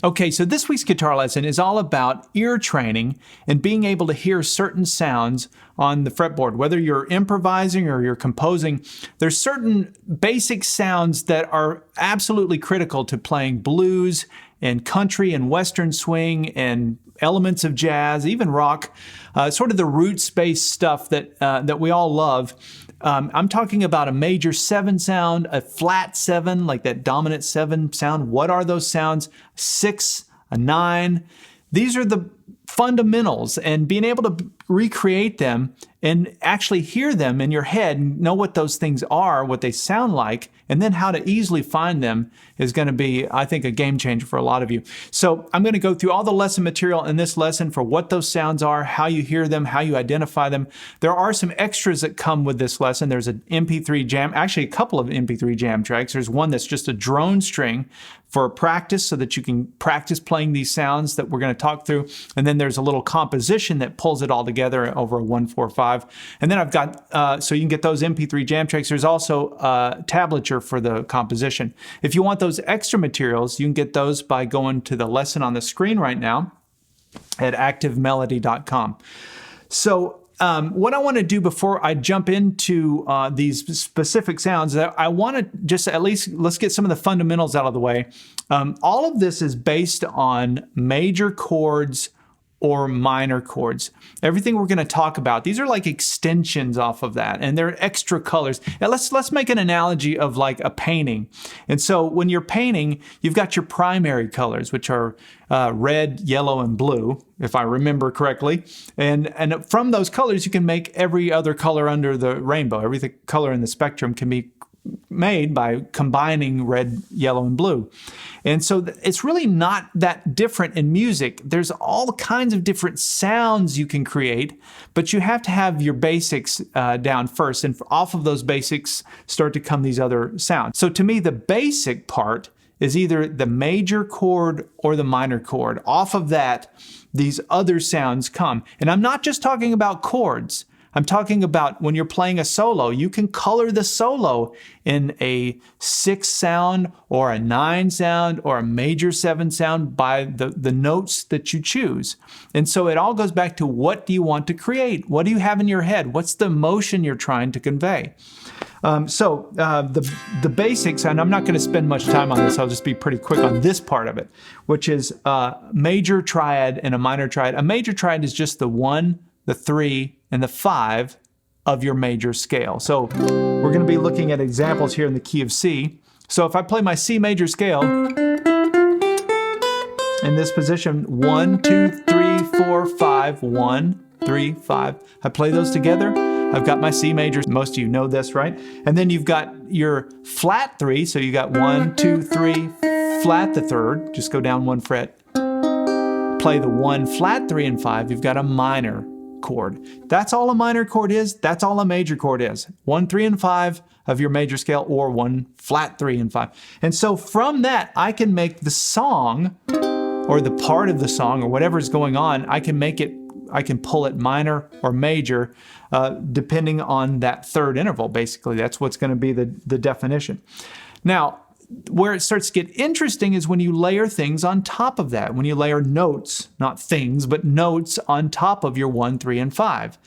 Okay, so this week's guitar lesson is all about ear training and being able to hear certain sounds on the fretboard. Whether you're improvising or you're composing, there's certain basic sounds that are absolutely critical to playing blues and country and western swing and elements of jazz, even rock, sort of the roots-based stuff that we all love. I'm talking about a major 7 sound, a flat 7, like that dominant 7 sound. What are those sounds? 6, a 9. These are the fundamentals, and being able to recreate them and actually hear them in your head and know what those things are, what they sound like, and then how to easily find them is going to be, I think, a game changer for a lot of you. So I'm going to go through all the lesson material in this lesson for what those sounds are, how you hear them, how you identify them. There are some extras that come with this lesson. There's an MP3 jam, actually a couple of MP3 jam tracks. There's one that's just a drone string for practice so that you can practice playing these sounds that we're going to talk through. And then there's a little composition that pulls it all together over a 1-4-5. And then I've got, so you can get those MP3 jam tracks. There's also a tablature for the composition. If you want those extra materials, you can get those by going to the lesson on the screen right now at activemelody.com. So what I want to do before I jump into these specific sounds, I want to just at least, let's get some of the fundamentals out of the way. All of this is based on major chords or minor chords. Everything we're going to talk about, these are like extensions off of that, and they're extra colors. Now let's make an analogy of like a painting. And so when you're painting, you've got your primary colors, which are red, yellow, and blue, if I remember correctly. And from those colors, you can make every other color under the rainbow. Every color in the spectrum can be made by combining red, yellow, and blue. And so it's really not that different in music. There's all kinds of different sounds you can create, but you have to have your basics down first. And off of those basics start to come these other sounds. So to me, the basic part is either the major chord or the minor chord. Off of that, these other sounds come. And I'm not just talking about chords. I'm talking about when you're playing a solo, you can color the solo in a 6 sound or a 9 sound or a major 7 sound by the notes that you choose. And so it all goes back to, what do you want to create? What do you have in your head? What's the emotion you're trying to convey? The basics, and I'm not going to spend much time on this, I'll just be pretty quick on this part of it, which is a major triad and a minor triad. A major triad is just the 1, the 3, and the 5 of your major scale. So we're going to be looking at examples here in the key of C. So if I play my C major scale in this position, 1, 2, 3, 4, 5, 1, 3, 5. I play those together. I've got my C major. Most of you know this, right? And then you've got your flat 3. So you got 1, 2, 3, flat the 3rd. Just go down 1 fret. Play the 1 flat 3 and 5. You've got a minor chord. That's all a minor chord is. That's all a major chord is. 1, 3, and 5 of your major scale, or 1 flat 3 and 5. And so from that, I can make the song, or the part of the song, or whatever's going on, I can pull it minor or major, depending on that third interval, basically. That's what's going to be the definition. Now, where it starts to get interesting is when you layer things on top of that, when you layer notes, not things, but notes on top of your 1, 3, and 5.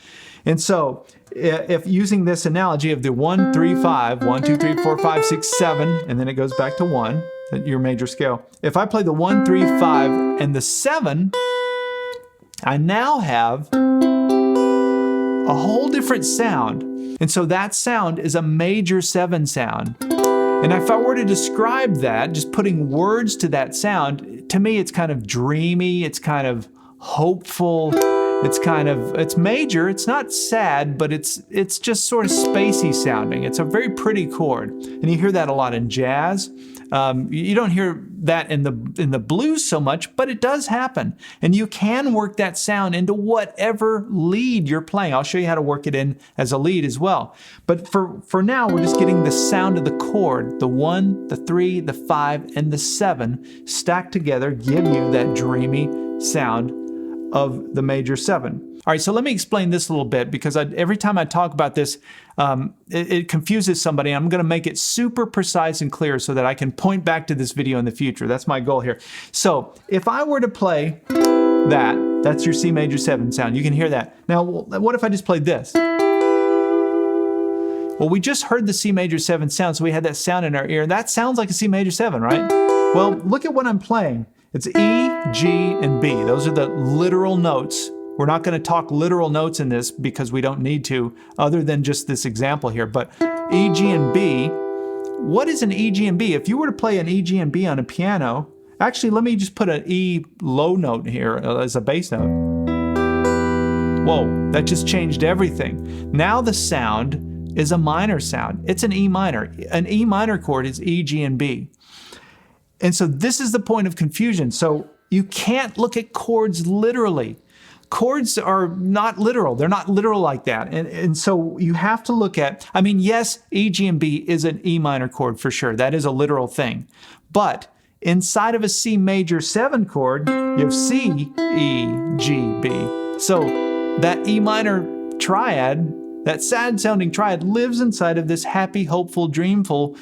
And so if using this analogy of the 1, 3, 5, 1, 2, 3, 4, 5, 6, 7, and then it goes back to 1, your major scale. If I play the 1, 3, 5, and the 7, I now have a whole different sound. And so that sound is a major 7 sound. And if I were to describe that, just putting words to that sound, to me it's kind of dreamy, it's kind of hopeful, it's major, it's not sad, but it's just sort of spacey sounding. It's a very pretty chord. And you hear that a lot in jazz. You don't hear that in the blues so much, but it does happen. And you can work that sound into whatever lead you're playing. I'll show you how to work it in as a lead as well. But for now, we're just getting the sound of the chord. The 1, the 3, the 5, and the 7 stacked together give you that dreamy sound of the major 7. All right, so let me explain this a little bit because every time I talk about this, it confuses somebody. I'm going to make it super precise and clear so that I can point back to this video in the future. That's my goal here. So if I were to play that's your C major 7 sound. You can hear that. Now, what if I just played this? Well, we just heard the C major 7 sound, so we had that sound in our ear, and that sounds like a C major 7, right? Well, look at what I'm playing. It's E, G, and B. Those are the literal notes. We're not going to talk literal notes in this because we don't need to, other than just this example here. But E, G, and B, what is an E, G, and B? If you were to play an E, G, and B on a piano, actually, let me just put an E low note here as a bass note. Whoa, that just changed everything. Now the sound is a minor sound. It's an E minor. An E minor chord is E, G, and B. And so this is the point of confusion. So you can't look at chords literally. Chords are not literal. They're not literal like that. And so you have to look at, I mean, yes, E, G, and B is an E minor chord for sure. That is a literal thing. But inside of a C major 7 chord, you have C, E, G, B. So that E minor triad, that sad sounding triad, lives inside of this happy, hopeful, dreamful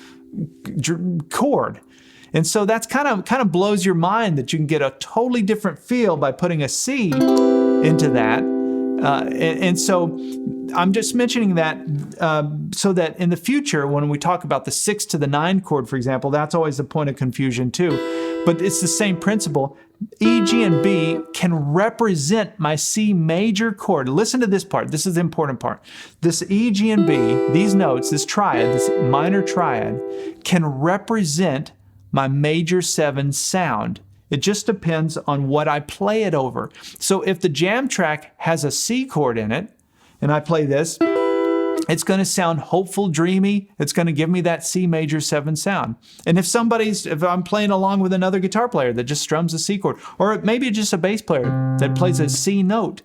chord. And so that's kind of blows your mind that you can get a totally different feel by putting a C into that. And so I'm just mentioning that so that in the future, when we talk about the 6 to the 9 chord, for example, that's always the point of confusion too. But it's the same principle. E, G, and B can represent my C major chord. Listen to this part. This is the important part. This E, G, and B, these notes, this triad, this minor triad, can represent my major 7 sound. It just depends on what I play it over. So if the jam track has a C chord in it, and I play this, it's going to sound hopeful, dreamy. It's going to give me that C major 7 sound. And if I'm playing along with another guitar player that just strums a C chord, or maybe just a bass player that plays a C note,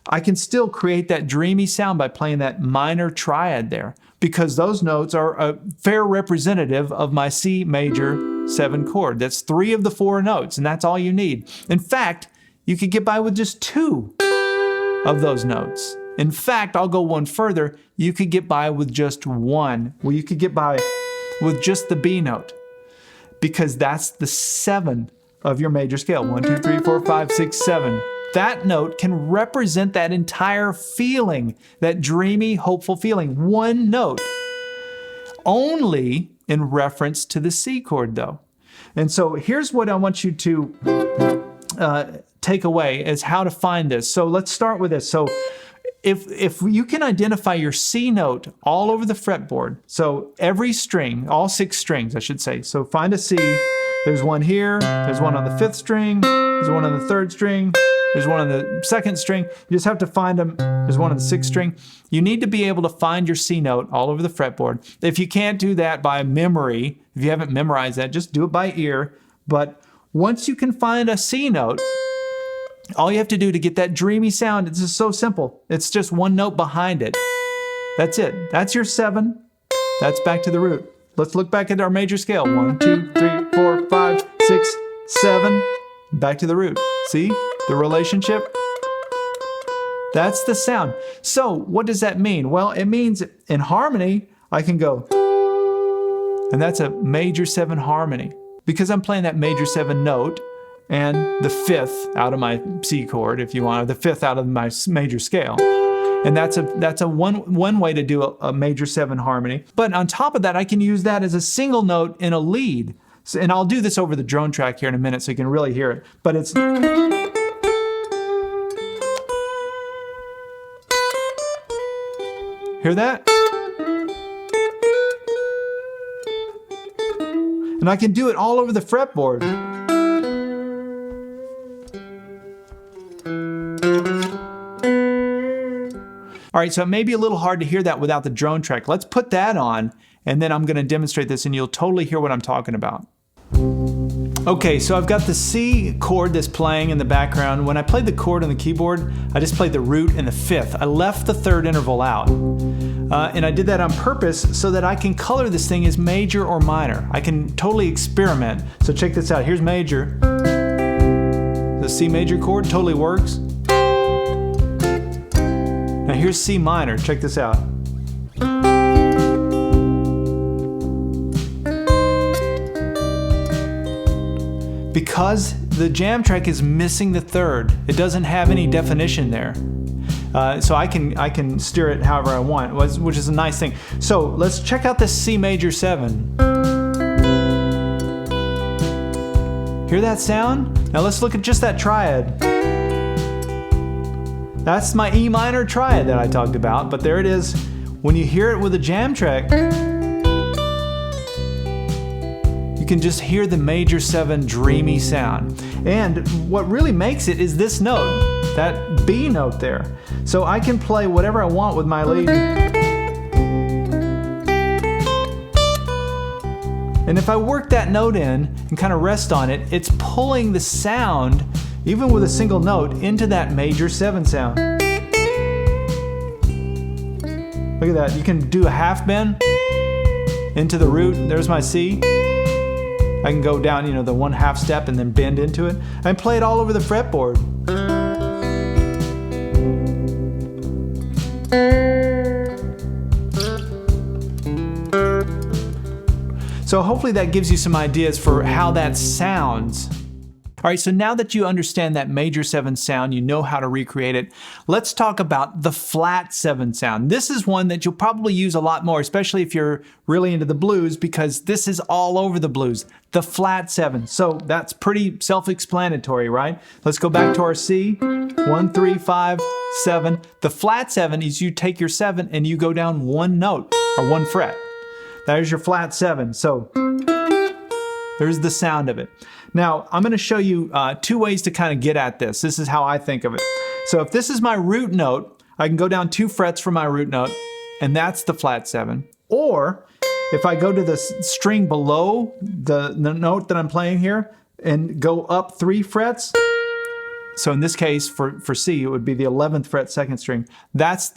I can still create that dreamy sound by playing that minor triad there, because those notes are a fair representative of my C major 7 chord. That's 3 of the 4 notes, and that's all you need. In fact, you could get by with just 2 of those notes. In fact, I'll go one further. You could get by with just 1. Well, you could get by with just the B note, because that's the 7 of your major scale. 1, 2, 3, 4, 5, 6, 7. That note can represent that entire feeling, that dreamy, hopeful feeling. 1 note. Only in reference to the C chord, though. And so here's what I want you to take away is how to find this. So let's start with this. So if you can identify your C note all over the fretboard, so every string, all 6 strings, I should say. So find a C. There's one here. There's one on the 5th string. There's one on the 3rd string. There's one on the 2nd string. You just have to find them. There's one on the 6th string. You need to be able to find your C note all over the fretboard. If you can't do that by memory, if you haven't memorized that, just do it by ear. But once you can find a C note, all you have to do to get that dreamy sound, it's just so simple. It's just 1 note behind it. That's it. That's your 7. That's back to the root. Let's look back at our major scale. 1, 2, 3, 4, 5, 6, 7. Back to the root. See the relationship? That's the sound. So what does that mean? Well, it means in harmony, I can go, and that's a major 7 harmony, because I'm playing that major 7 note and the 5th out of my C chord, if you want, or the 5th out of my major scale. And that's a one way to do a major 7 harmony. But on top of that, I can use that as a single note in a lead. So, and I'll do this over the drone track here in a minute so you can really hear it. But it's... Hear that? And I can do it all over the fretboard. All right, so it may be a little hard to hear that without the drone track. Let's put that on, and then I'm going to demonstrate this, and you'll totally hear what I'm talking about. Okay, so I've got the C chord that's playing in the background. When I played the chord on the keyboard, I just played the root and the 5th. I left the 3rd interval out. And I did that on purpose so that I can color this thing as major or minor. I can totally experiment. So check this out. Here's major. The C major chord totally works. Now here's C minor, check this out. Because the jam track is missing the third, it doesn't have any definition there. So I can steer it however I want, which is a nice thing. So let's check out this C major 7. Hear that sound? Now let's look at just that triad. That's my E minor triad that I talked about, but there it is. When you hear it with a jam track, you can just hear the major 7 dreamy sound. And what really makes it is this note, that B note there. So I can play whatever I want with my lead. And if I work that note in and kind of rest on it, it's pulling the sound, even with a single note, into that major 7 sound. Look at that. You can do a half bend into the root. There's my C. I can go down, the 1/2 step and then bend into it. I can play it all over the fretboard. So hopefully that gives you some ideas for how that sounds. All right, so now that you understand that major 7 sound, you know how to recreate it, let's talk about the flat 7 sound. This is one that you'll probably use a lot more, especially if you're really into the blues, because this is all over the blues, the flat 7. So that's pretty self-explanatory, right? Let's go back to our C, 1, 3, 5, 7. The flat 7 is you take your 7 and you go down 1 note, or 1 fret. There's your flat 7. So there's the sound of it. Now, I'm going to show you 2 ways to kind of get at this. This is how I think of it. So if this is my root note, I can go down 2 frets from my root note, and that's the flat 7. Or if I go to the string below the note that I'm playing here and go up 3 frets, so in this case for C, it would be the 11th fret 2nd string. That's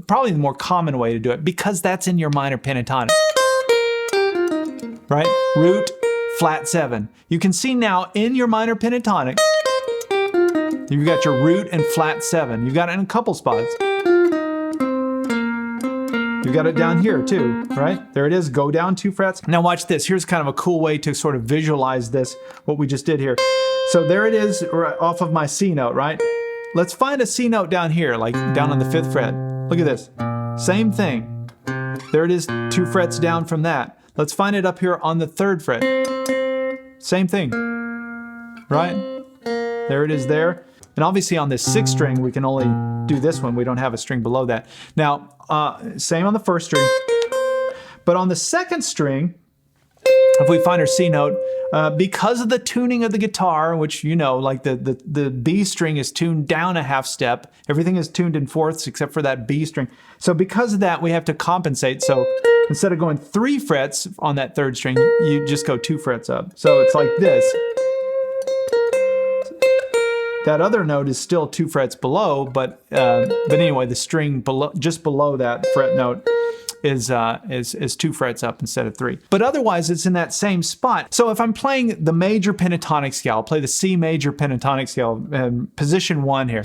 probably the more common way to do it, because that's in your minor pentatonic. Right? Root, flat 7. You can see now in your minor pentatonic, you've got your root and flat 7. You've got it in a couple spots. You've got it down here too, right? There it is, go down 2 frets. Now watch this. Here's kind of a cool way to sort of visualize this, what we just did here. So there it is off of my C note, right? Let's find a C note down here, like down on the 5th fret. Look at this. Same thing. There it is, 2 frets down from that. Let's find it up here on the 3rd fret. Same thing, right? There it is there. And obviously on this 6th string, we can only do this one. We don't have a string below that. Now, same on the 1st string. But on the 2nd string, if we find our C note, because of the tuning of the guitar, which like the B string is tuned down a 1/2 step. Everything is tuned in 4ths except for that B string. So because of that, we have to compensate. So instead of going 3 frets on that 3rd string, you just go 2 frets up. So it's like this. That other note is still 2 frets below, but anyway, the string just below that fret note is 2 frets up instead of 3. But otherwise, it's in that same spot. So if I'm playing the major pentatonic scale, I'll play the C major pentatonic scale, position 1 here.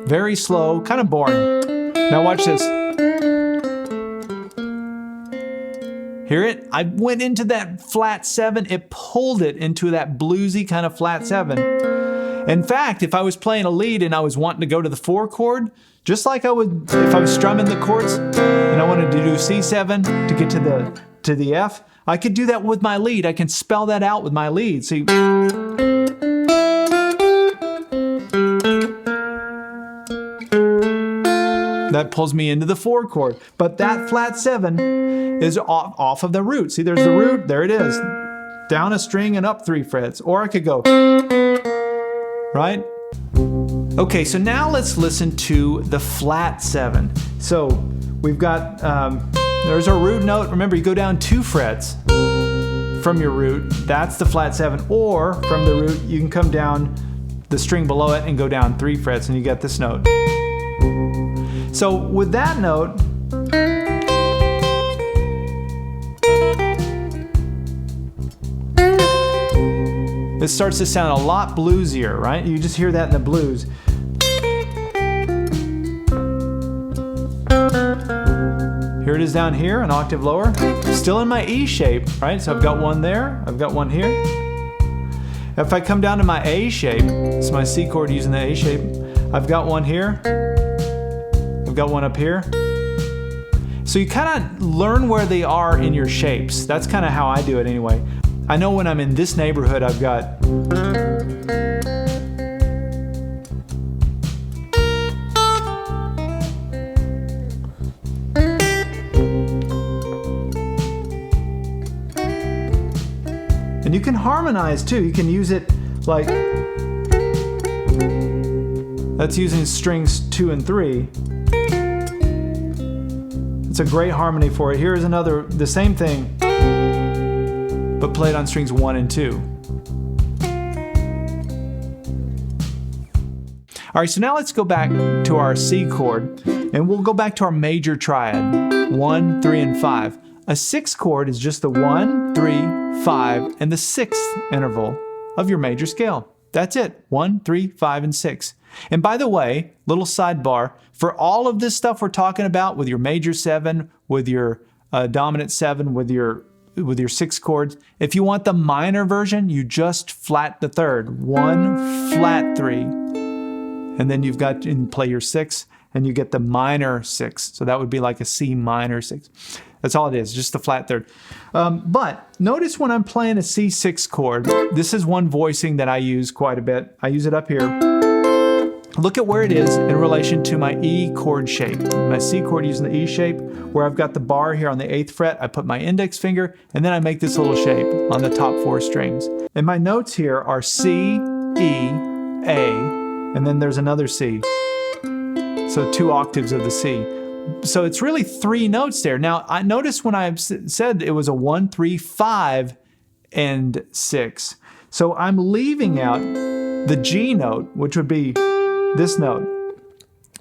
Very slow, kind of boring. Now watch this. Hear it? I went into that flat 7. It pulled it into that bluesy kind of flat 7. In fact, if I was playing a lead and I was wanting to go to the 4 chord, just like I would if I was strumming the chords and I wanted to do C7 to get to the F, I could do that with my lead. I can spell that out with my lead. See, that pulls me into the 4 chord. But that flat 7 is off of the root. See, there's the root. There it is. Down a string and up 3 frets. Or I could go, right? Okay, so now let's listen to the flat 7. So we've got, there's our root note. Remember, you go down 2 frets from your root. That's the flat 7. Or from the root, you can come down the string below it and go down 3 frets, and you get this note. So with that note, it starts to sound a lot bluesier, right? You just hear that in the blues. Here it is down here, an octave lower. Still in my E shape, right? So I've got one there, I've got one here. If I come down to my A shape, it's my C chord using the A shape, I've got one here, I've got one up here. So you kind of learn where they are in your shapes. That's kind of how I do it anyway. I know when I'm in this neighborhood, I've got and you can harmonize too. You can use it like, that's using strings 2 and 3. It's a great harmony for it. Here's another, the same thing, but played on strings 1 and 2. All right, so now let's go back to our C chord, and we'll go back to our major triad, 1, 3, and 5. A 6th chord is just the 1, 3, 5, and the 6th interval of your major scale. That's it, 1, 3, 5, and 6. And by the way, little sidebar, for all of this stuff we're talking about with your major 7, with your dominant 7, with your 6th chords, if you want the minor version, you just flat the 3rd, 1, flat 3, and then you've got, and play your 6, and you get the minor 6. So that would be like a C minor 6. That's all it is, just the flat 3rd. But notice when I'm playing a C6 chord, this is one voicing that I use quite a bit. I use it up here. Look at where it is in relation to my E chord shape. My C chord using the E shape, where I've got the bar here on the 8th fret, I put my index finger, and then I make this little shape on the top 4 strings. And my notes here are C, E, A, and then there's another C. So 2 octaves of the C. So it's really 3 notes there. Now, I noticed when I said it was a 1, 3, 5, and 6. So I'm leaving out the G note, which would be this note,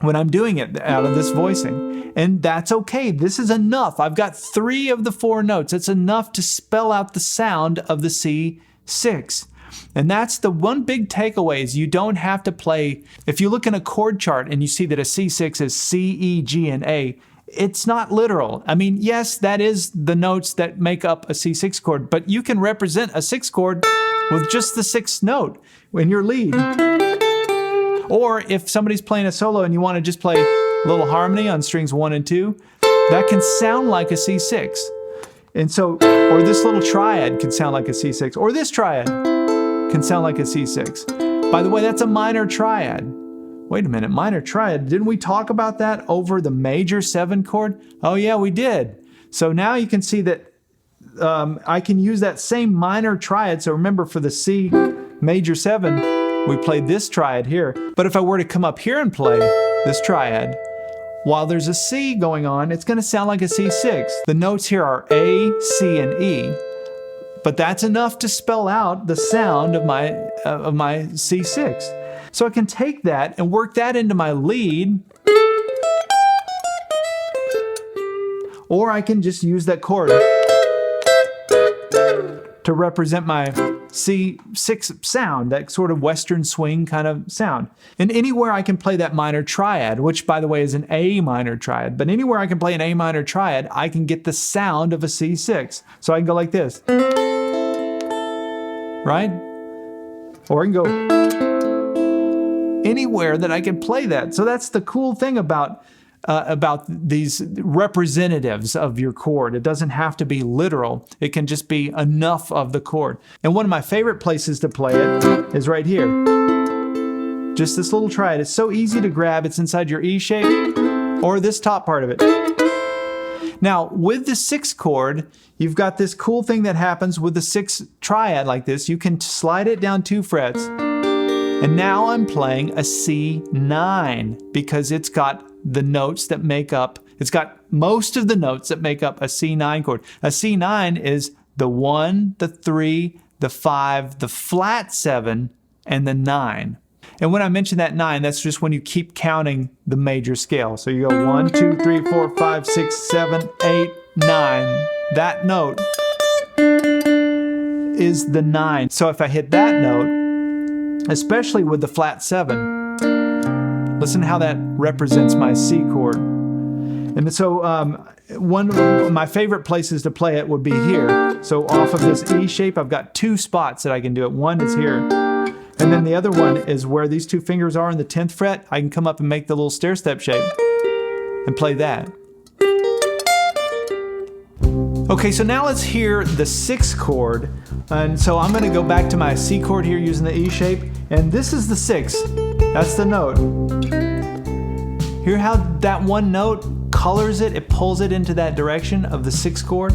when I'm doing it out of this voicing. And that's okay. This is enough. I've got 3 of the 4 notes. It's enough to spell out the sound of the C6. And that's the one big takeaway, is you don't have to play. If you look in a chord chart and you see that a C6 is C, E, G, and A, it's not literal. I mean, yes, that is the notes that make up a C6 chord, but you can represent a 6th chord with just the 6th note in your lead. Or if somebody's playing a solo and you want to just play a little harmony on strings 1 and 2, that can sound like a C6. And so, or this little triad can sound like a C6, or this triad can sound like a C6. By the way, that's a minor triad. Wait a minute, minor triad. Didn't we talk about that over the major 7 chord? Oh yeah, we did. So now you can see that I can use that same minor triad. So remember, for the C major 7, we played this triad here. But if I were to come up here and play this triad, while there's a C going on, it's going to sound like a C6. The notes here are A, C, and E. But that's enough to spell out the sound of my C6. So I can take that and work that into my lead, or I can just use that chord to represent my C6 sound, that sort of Western swing kind of sound. And anywhere I can play that minor triad, which by the way is an A minor triad, but anywhere I can play an A minor triad, I can get the sound of a C6. So I can go like this. Right? Or I can go anywhere that I can play that. So that's the cool thing about these representatives of your chord. It doesn't have to be literal. It can just be enough of the chord. And one of my favorite places to play it is right here. Just this little triad. It's so easy to grab. It's inside your E shape or this top part of it. Now, with the 6th chord, you've got this cool thing that happens with the 6th triad like this. You can slide it down 2 frets. And now I'm playing a C9 because it's got the notes that make up, it's got most of the notes that make up a C9 chord. A C9 is the 1, the 3, the 5, the flat 7, and the 9. And when I mention that 9, that's just when you keep counting the major scale. So you go 1, 2, 3, 4, 5, 6, 7, 8, 9. That note is the 9. So if I hit that note, especially with the flat 7, listen how that represents my C chord. And so one of my favorite places to play it would be here. So off of this E shape, I've got 2 spots that I can do it. One is here. And then the other one is where these 2 fingers are in the 10th fret. I can come up and make the little stair step shape and play that. Okay, so now let's hear the 6th chord. And so I'm going to go back to my C chord here using the E shape. And this is the 6th. That's the note. Hear how that one note colors it? It pulls it into that direction of the 6th chord.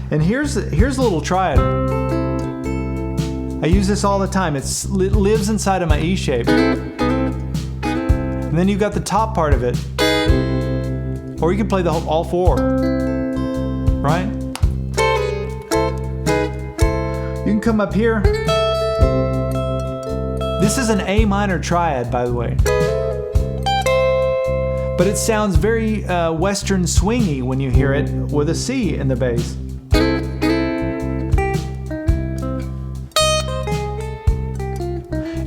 And here's a little triad. I use this all the time. It lives inside of my E shape. And then you've got the top part of it. Or you can play all 4. Right? You can come up here. This is an A minor triad, by the way. But it sounds very Western swingy when you hear it with a C in the bass.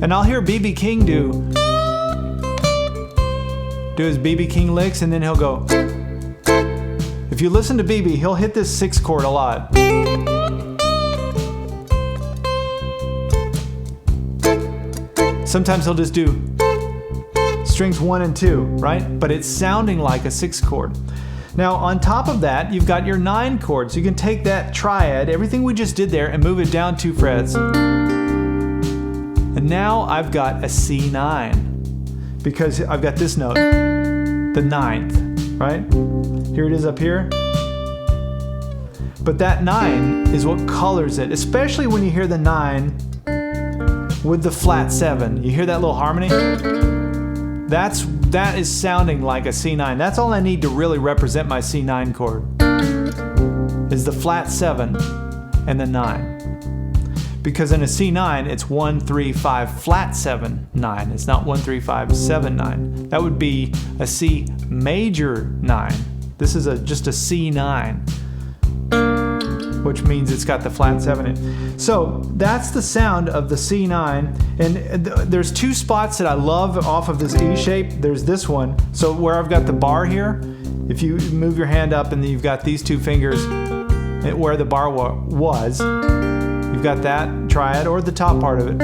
And I'll hear B.B. King do his B.B. King licks, and then he'll go. If you listen to B.B., he'll hit this 6th chord a lot. Sometimes he'll just do strings 1 and 2, right? But it's sounding like a 6th chord. Now, on top of that, you've got your 9 chord. So you can take that triad, everything we just did there, and move it down 2 frets. And now I've got a C9 because I've got this note, the 9th, right? Here it is up here. But that 9 is what colors it, especially when you hear the 9 with the flat 7. You hear that little harmony? That is sounding like a C9. That's all I need to really represent my C9 chord, is the flat 7 and the 9. Because in a C9, it's 1, 3, 5, flat 7, 9. It's not 1, 3, 5, 7, 9. That would be a C major 9. This is just a C9, which means it's got the flat 7 in it. So that's the sound of the C9. And there's 2 spots that I love off of this E shape. There's this one. So where I've got the bar here, if you move your hand up and then you've got these 2 fingers where the bar was, you've got that triad or the top part of it.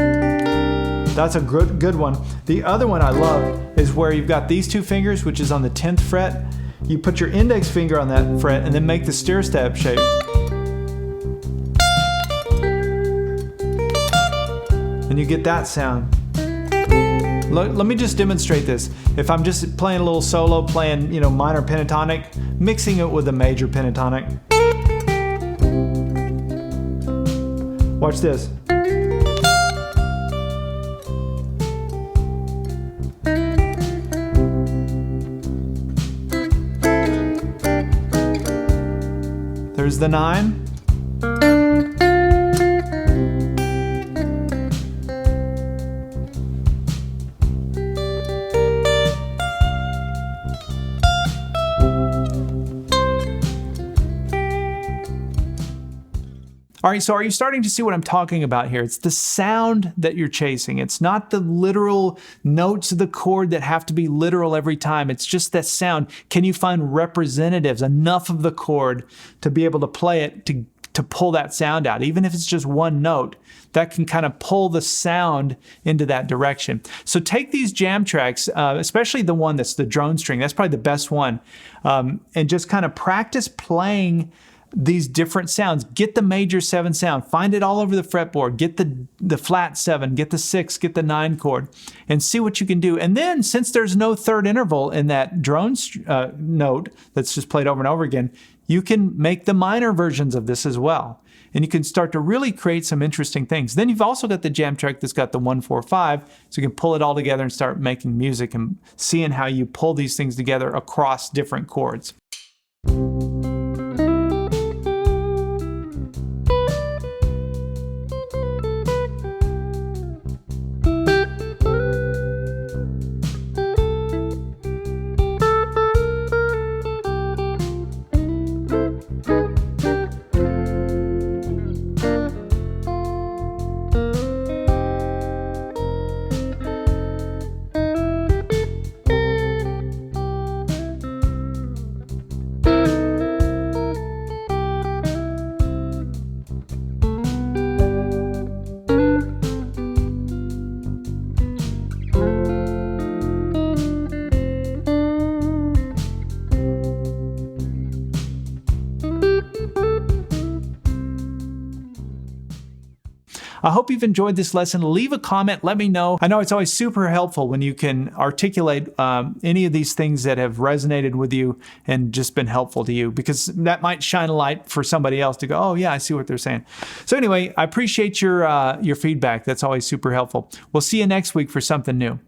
That's a good one. The other one I love is where you've got these 2 fingers, which is on the 10th fret. You put your index finger on that fret and then make the stair step shape. And you get that sound. Let me just demonstrate this. If I'm just playing a little solo, playing, minor pentatonic, mixing it with a major pentatonic. Watch this. There's the 9. All right, so are you starting to see what I'm talking about here? It's the sound that you're chasing. It's not the literal notes of the chord that have to be literal every time. It's just that sound. Can you find representatives, enough of the chord to be able to play it to pull that sound out? Even if it's just one note, that can kind of pull the sound into that direction. So take these jam tracks, especially the one that's the drone string. That's probably the best one. And just kind of practice playing these different sounds. Get the major 7 sound. Find it all over the fretboard. Get the flat 7, get the 6, get the 9 chord, and see what you can do. And then, since there's no third interval in that drone note that's just played over and over again, you can make the minor versions of this as well. And you can start to really create some interesting things. Then you've also got the jam track that's got the 1, 4, 5, so you can pull it all together and start making music and seeing how you pull these things together across different chords. I hope you've enjoyed this lesson. Leave a comment. Let me know. I know it's always super helpful when you can articulate any of these things that have resonated with you and just been helpful to you, because that might shine a light for somebody else to go, oh yeah, I see what they're saying. So anyway, I appreciate your feedback. That's always super helpful. We'll see you next week for something new.